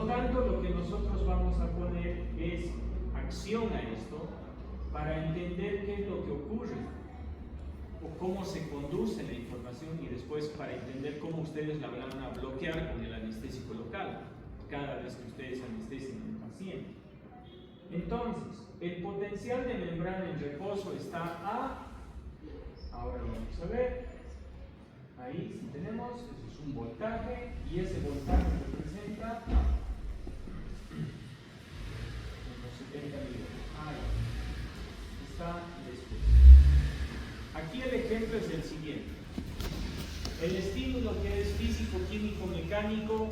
tanto, lo que nosotros vamos a poner es acción a esto para entender qué es lo que ocurre o cómo se conduce la información, y después para entender cómo ustedes la van a bloquear con el anestésico local cada vez que ustedes anestesien a un paciente. Entonces, el potencial de membrana en reposo está a, ahora lo vamos a ver, ahí sí tenemos, eso es un voltaje, y ese voltaje representa unos 70 milivoltios. Ahí está después. Aquí el ejemplo es el siguiente. El estímulo que es físico, químico, mecánico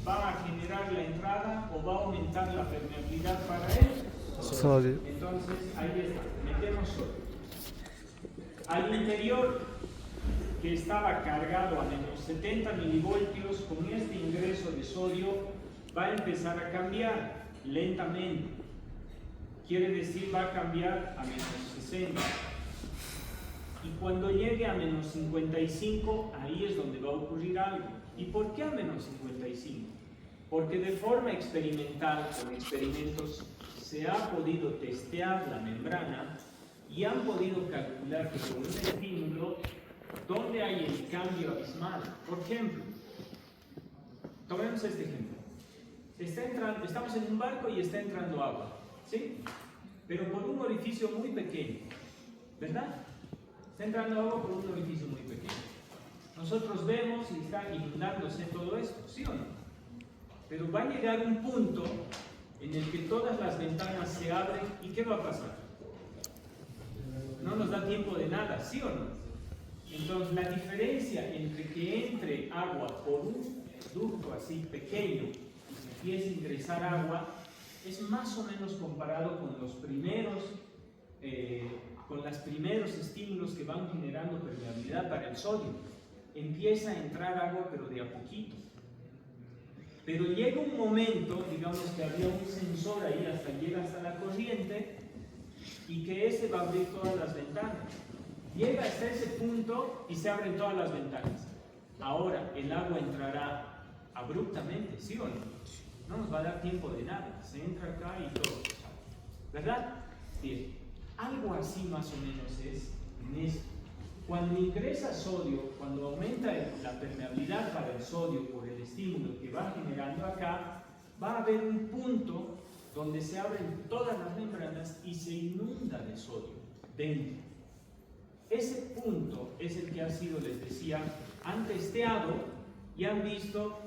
va a generar la entrada o va a aumentar la permeabilidad para él. Sodio. Entonces, ahí está, metemos sodio. Al interior, que estaba cargado a menos 70 milivoltios, con este ingreso de sodio va a empezar a cambiar lentamente. Quiere decir, va a cambiar a menos 60. Y cuando llegue a menos 55, ahí es donde va a ocurrir algo. ¿Y por qué a menos 55? Porque de forma experimental, con experimentos, se ha podido testear la membrana y han podido calcular que con un estímulo, ¿dónde hay el cambio abismal? Por ejemplo, tomemos este ejemplo. Estamos en un barco y está entrando agua, ¿sí? Pero por un orificio muy pequeño, ¿verdad? Está entrando agua por un orificio muy pequeño. Nosotros vemos y está inundándose todo esto, ¿sí o no? Pero va a llegar un punto en el que todas las ventanas se abren, ¿y qué va a pasar? No nos da tiempo de nada, ¿sí o no? Entonces la diferencia entre que entre agua por un ducto así pequeño y se empiece a ingresar agua es más o menos comparado con los primeros estímulos que van generando permeabilidad para el sodio. Empieza a entrar agua, pero de a poquito. Pero llega un momento, digamos que había un sensor ahí, llega hasta la corriente, y que ese va a abrir todas las ventanas. Llega hasta ese punto y se abren todas las ventanas. Ahora, el agua entrará abruptamente, ¿sí o no? No nos va a dar tiempo de nada. Se entra acá y todo. ¿Verdad? Bien. Algo así más o menos es en esto. Cuando ingresa sodio, cuando aumenta la permeabilidad para el sodio por el estímulo que va generando acá, va a haber un punto donde se abren todas las membranas y se inunda de sodio dentro. Ese punto es el que ha sido, les decía, han testeado y han visto,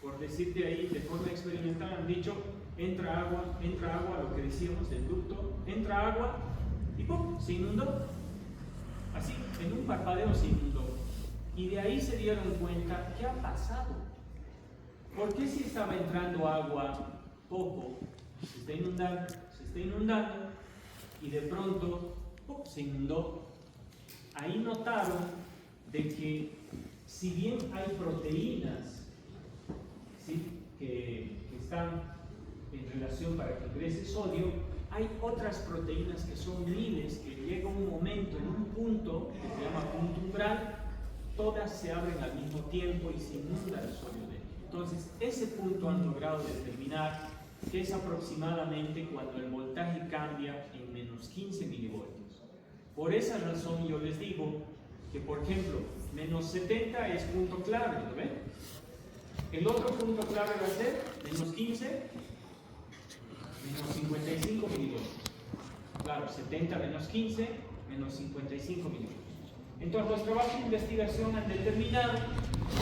por decirte ahí, de forma experimental, han dicho, entra agua, lo que decíamos del ducto, entra agua y ¡pum!, se inundó. Así, en un parpadeo se inundó. Y de ahí se dieron cuenta, ¿qué ha pasado? ¿Por qué si estaba entrando agua poco, se está inundando, y de pronto ¡pum!, se inundó? Ahí notaron de que si bien hay proteínas, ¿sí?, que están en relación para que ingrese sodio, hay otras proteínas que son miles, que llega un momento, en un punto que se llama punto umbral, todas se abren al mismo tiempo y se inunda el sodio dentro. Entonces, ese punto han logrado determinar que es aproximadamente cuando el voltaje cambia en menos 15 milivoltios. Por esa razón yo les digo que, por ejemplo, menos 70 es punto clave, ¿lo ven? El otro punto clave va a ser menos 15, menos 55 milivoltios. Claro, 70 menos 15, menos 55 milivoltios. Entonces, los trabajos de investigación han determinado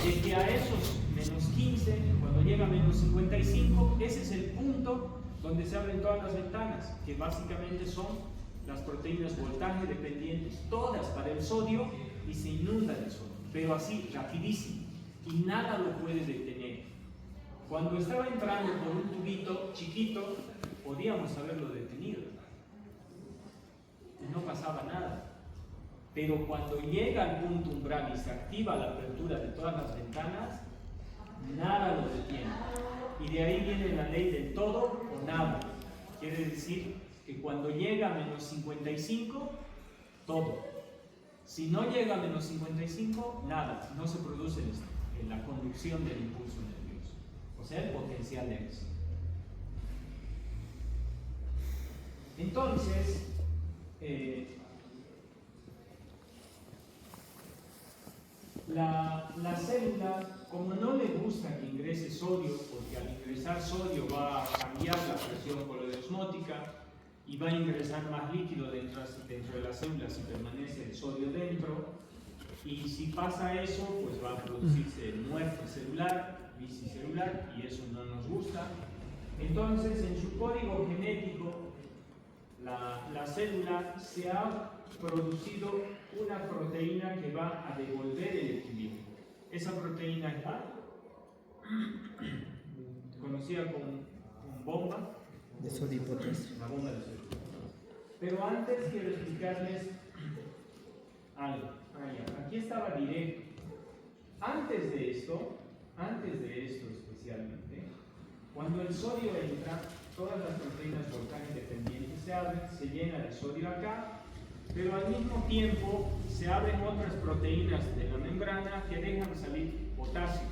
de que a esos menos 15, cuando llega a menos 55, ese es el punto donde se abren todas las ventanas, que básicamente son las proteínas voltaje dependientes, todas para el sodio, y se inunda el sodio, pero así, rapidísimo, y nada lo puede detener. Cuando estaba entrando por un tubito chiquito, podíamos haberlo detenido, no pasaba nada. Pero cuando llega al punto umbral y se activa la apertura de todas las ventanas, nada lo detiene. Y de ahí viene la ley del todo o nada. Quiere decir que cuando llega a menos 55, todo. Si no llega a menos 55, nada. No se produce la conducción del impulso nervioso. O sea, el potencial de emisión. Entonces, la célula, como no le gusta que ingrese sodio, porque al ingresar sodio va a cambiar la presión coloidosmótica y va a ingresar más líquido dentro de la célula si permanece el sodio dentro, y si pasa eso, pues va a producirse muerte celular, bicicelular, y eso no nos gusta. Entonces, en su código genético, la célula se ha producido una proteína que va a devolver el equilibrio. Esa proteína es conocida como bomba de sodio y potasio. La bomba de sodio. Pero antes quiero explicarles algo. Aquí estaba directo. Antes de esto especialmente, cuando el sodio entra, todas las proteínas voltaje dependientes se abren, se llena de sodio acá, pero al mismo tiempo se abren otras proteínas de la membrana que dejan salir potasio.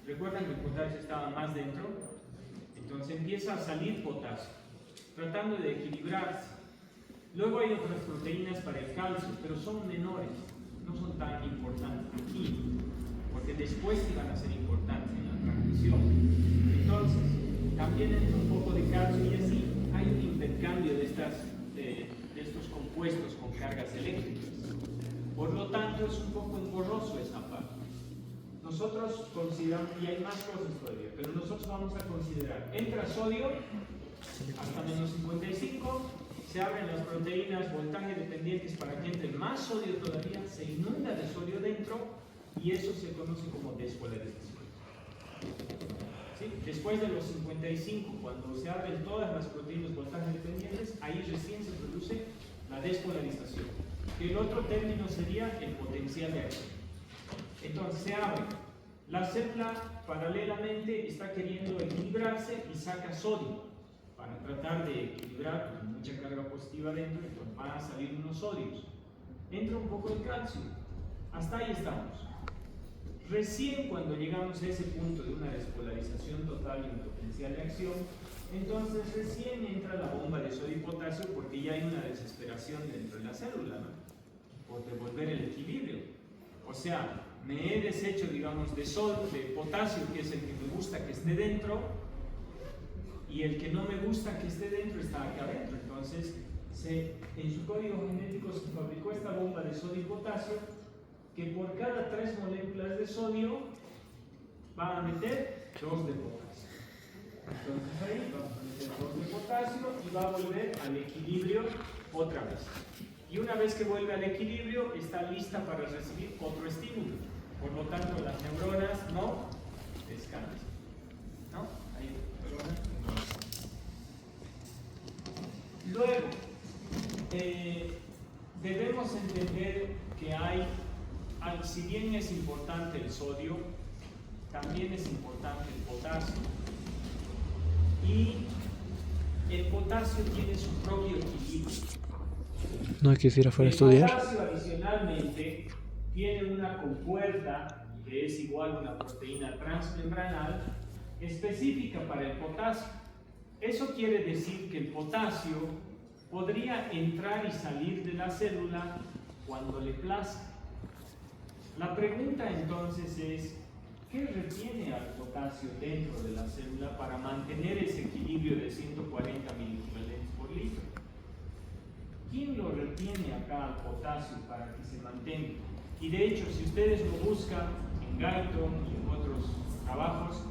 ¿Recuerdan que el potasio estaba más dentro? Entonces empieza a salir potasio, tratando de equilibrarse. Luego hay otras proteínas para el calcio, pero son menores, no son tan importantes aquí, porque después iban a ser importantes en la transmisión. Entonces, también entra un poco de calcio y así hay un intercambio de estos compuestos con cargas eléctricas. Por lo tanto, es un poco engorroso esa parte. Nosotros consideramos, y hay más cosas todavía, pero nosotros vamos a considerar, entra sodio hasta menos 55, se abren las proteínas voltaje dependientes para que entre más sodio todavía, se inunda de sodio dentro y eso se conoce como despolarización. ¿Sí? Después de los 55, cuando se abren todas las proteínas voltaje dependientes, ahí recién se produce la despolarización. El otro término sería el potencial de acción. Entonces se abre. La célula paralelamente está queriendo equilibrarse y saca sodio para tratar de equilibrar con mucha carga positiva dentro, entonces van a salir unos sodios. Entra un poco de calcio. Hasta ahí estamos. Recién cuando llegamos a ese punto de una despolarización total y un potencial de acción, entonces recién entra la bomba de sodio y potasio porque ya hay una desesperación dentro de la célula, ¿no? Por devolver el equilibrio. O sea, me he deshecho, digamos, de potasio, que es el que me gusta que esté dentro, y el que no me gusta que esté dentro está acá adentro. Entonces, en su código genético se fabricó esta bomba de sodio y potasio, que por cada 3 moléculas de sodio va a meter 2 de potasio. Entonces ahí vamos a meter 2 de potasio y va a volver al equilibrio otra vez. Y una vez que vuelve al equilibrio, está lista para recibir otro estímulo. Por lo tanto, las neuronas no descansan. ¿No? Hay neuronas no descansan. Luego, debemos entender que si bien es importante el sodio, también es importante el potasio. Y el potasio tiene su propio equilibrio. No quisiera fuera a estudiar. El potasio adicionalmente tiene una compuerta que es igual a una proteína transmembranal específica para el potasio. Eso quiere decir que el potasio podría entrar y salir de la célula cuando le plazca. La pregunta entonces es, ¿qué retiene al potasio dentro de la célula para mantener ese equilibrio de 140 miliequivalentes por litro? ¿Quién lo retiene acá al potasio para que se mantenga? Y de hecho, si ustedes lo buscan en Guyton y en otros trabajos,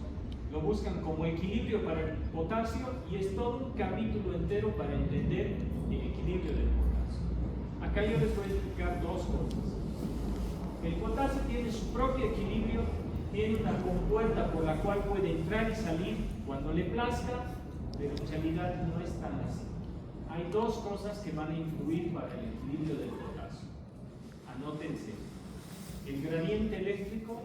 lo buscan como equilibrio para el potasio y es todo un capítulo entero para entender el equilibrio del potasio. Acá yo les voy a explicar 2 cosas. El potasio tiene su propio equilibrio, tiene una compuerta por la cual puede entrar y salir cuando le plazca, pero en realidad no es tan así. Hay 2 cosas que van a influir para el equilibrio del potasio. Anótense: el gradiente eléctrico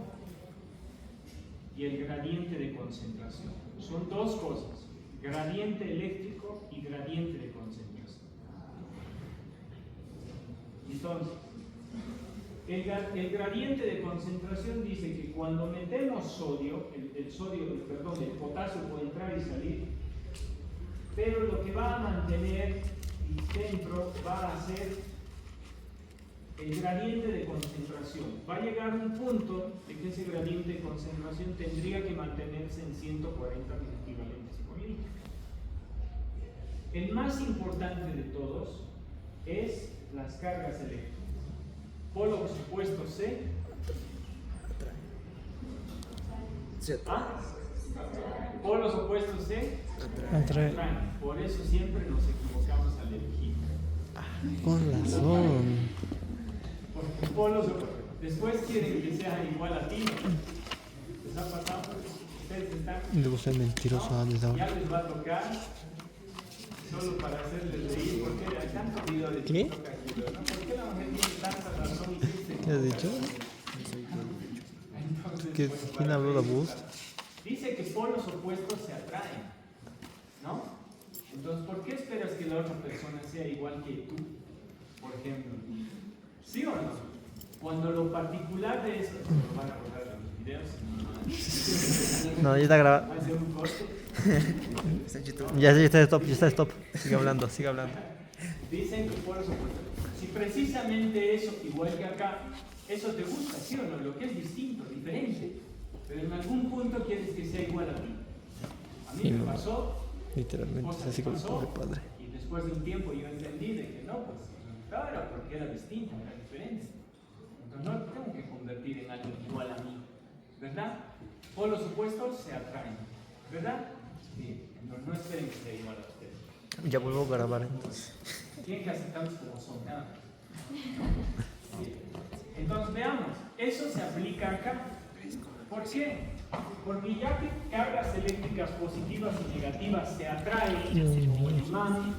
y el gradiente de concentración. Son 2 cosas: gradiente eléctrico y gradiente de concentración. Entonces, el gradiente de concentración dice que cuando metemos sodio, el potasio puede entrar y salir, pero lo que va a mantener y centro va a ser el gradiente de concentración. Va a llegar un punto de que ese gradiente de concentración tendría que mantenerse en 140 milliequivalentes por litro. El más importante de todos es las cargas eléctricas. Polo opuesto C. ¿Ah? Polos opuestos C. Atrae. Por eso siempre nos equivocamos al elegir. Con razón. Porque polos después quieren que sea igual a ti. ¿Les ha pasado? Ustedes están. Debo ser mentiroso antes ahora. Ya les va a tocar. Solo para hacerles reír, porque hay tanto video de ¿Qué? TikTok aquí, ¿no? ¿Por qué la mujer tiene tanta razón y dice? ¿Qué has dicho? Entonces, ¿Quién habló de boost? dice que polos opuestos se atraen, ¿no? Entonces, ¿por qué esperas que la otra persona sea igual que tú, por ejemplo? ¿Sí o no? Cuando lo particular de eso, lo van a borrar de los videos. No, ya está grabado. Va a ser un corte. Ya está stop, ya está stop. Sigue hablando, sigue hablando. Dicen que polos opuestos. Si precisamente eso, igual que acá, eso te gusta, ¿sí o no? Lo que es distinto, diferente. Pero en algún punto quieres que sea igual a ti. A mí Sí, me no. pasó. Literalmente, es así como el pasó, pobre padre. y después de un tiempo yo entendí de que no, pues no era porque era distinto, era diferente. Entonces no tengo que convertir en algo igual a mí, ¿verdad? Polos opuestos se atraen, ¿verdad? Bien, entonces no esperen que sea igual a ustedes. Ya vuelvo a grabar entonces. Tienen que aceptarlos como son, nada más. Bien. Entonces veamos, eso se aplica acá. ¿Por qué? Porque ya que cargas eléctricas positivas y negativas se atraen como el imán,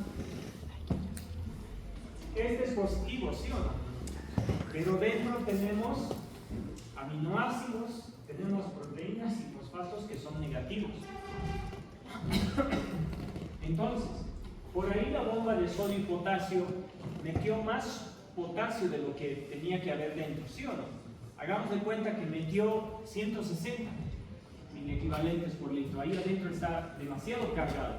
este es positivo, ¿sí o no? Pero dentro tenemos aminoácidos, tenemos proteínas y fosfatos que son negativos. Entonces, por ahí la bomba de sodio y potasio metió más potasio de lo que tenía que haber dentro, ¿sí o no? Hagamos de cuenta que metió 160 miliequivalentes por litro. Ahí adentro está demasiado cargado.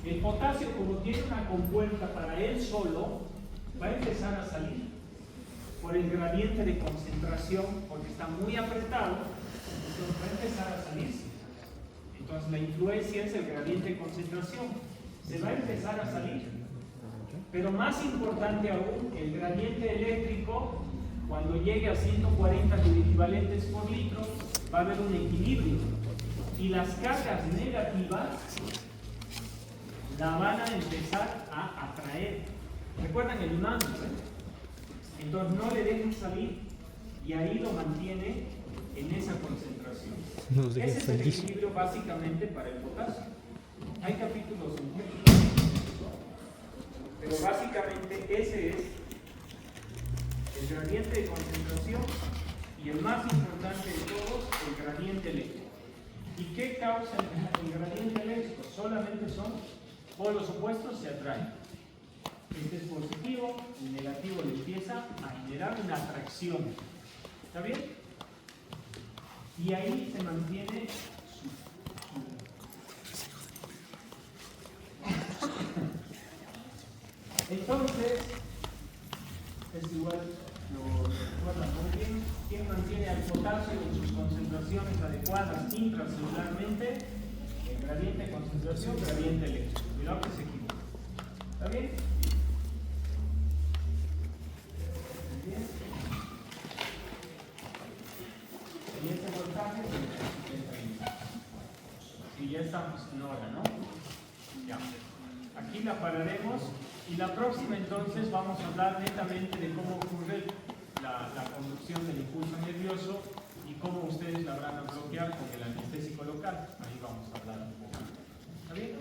El potasio, como tiene una compuerta para él solo, va a empezar a salir por el gradiente de concentración, porque está muy apretado, entonces va a empezar a salirse. Entonces la influencia es el gradiente de concentración. Se va a empezar a salir. Pero más importante aún, el gradiente eléctrico, cuando llegue a 140 miliequivalentes por litro, va a haber un equilibrio. Y las cargas negativas la van a empezar a atraer. ¿Recuerdan el imán? Entonces no le dejan salir y ahí lo mantiene en esa concentración. No los dejen Ese es el salir. equilibrio básicamente para el potasio. Hay capítulos en pero básicamente ese es el gradiente de concentración y el más importante de todos, el gradiente eléctrico. ¿Y qué causa el gradiente eléctrico? Solamente son polos opuestos se atraen. Este es positivo, el negativo le empieza a generar una atracción. ¿Está bien? Y ahí se mantiene Entonces, es igual, lo recuerdan muy bien, ¿quién mantiene al potasio en sus concentraciones adecuadas intracelularmente? El gradiente de concentración, gradiente eléctrico. Cuidado que se equivoca. ¿Está bien? Bien. Siguiente voltaje, 70. Y ya estamos en hora, ¿no? Ya. Aquí la pararemos y la próxima entonces vamos a hablar netamente de cómo ocurre la conducción del impulso nervioso y cómo ustedes la van a bloquear con el anestésico local. Ahí vamos a hablar un poco. ¿Está bien?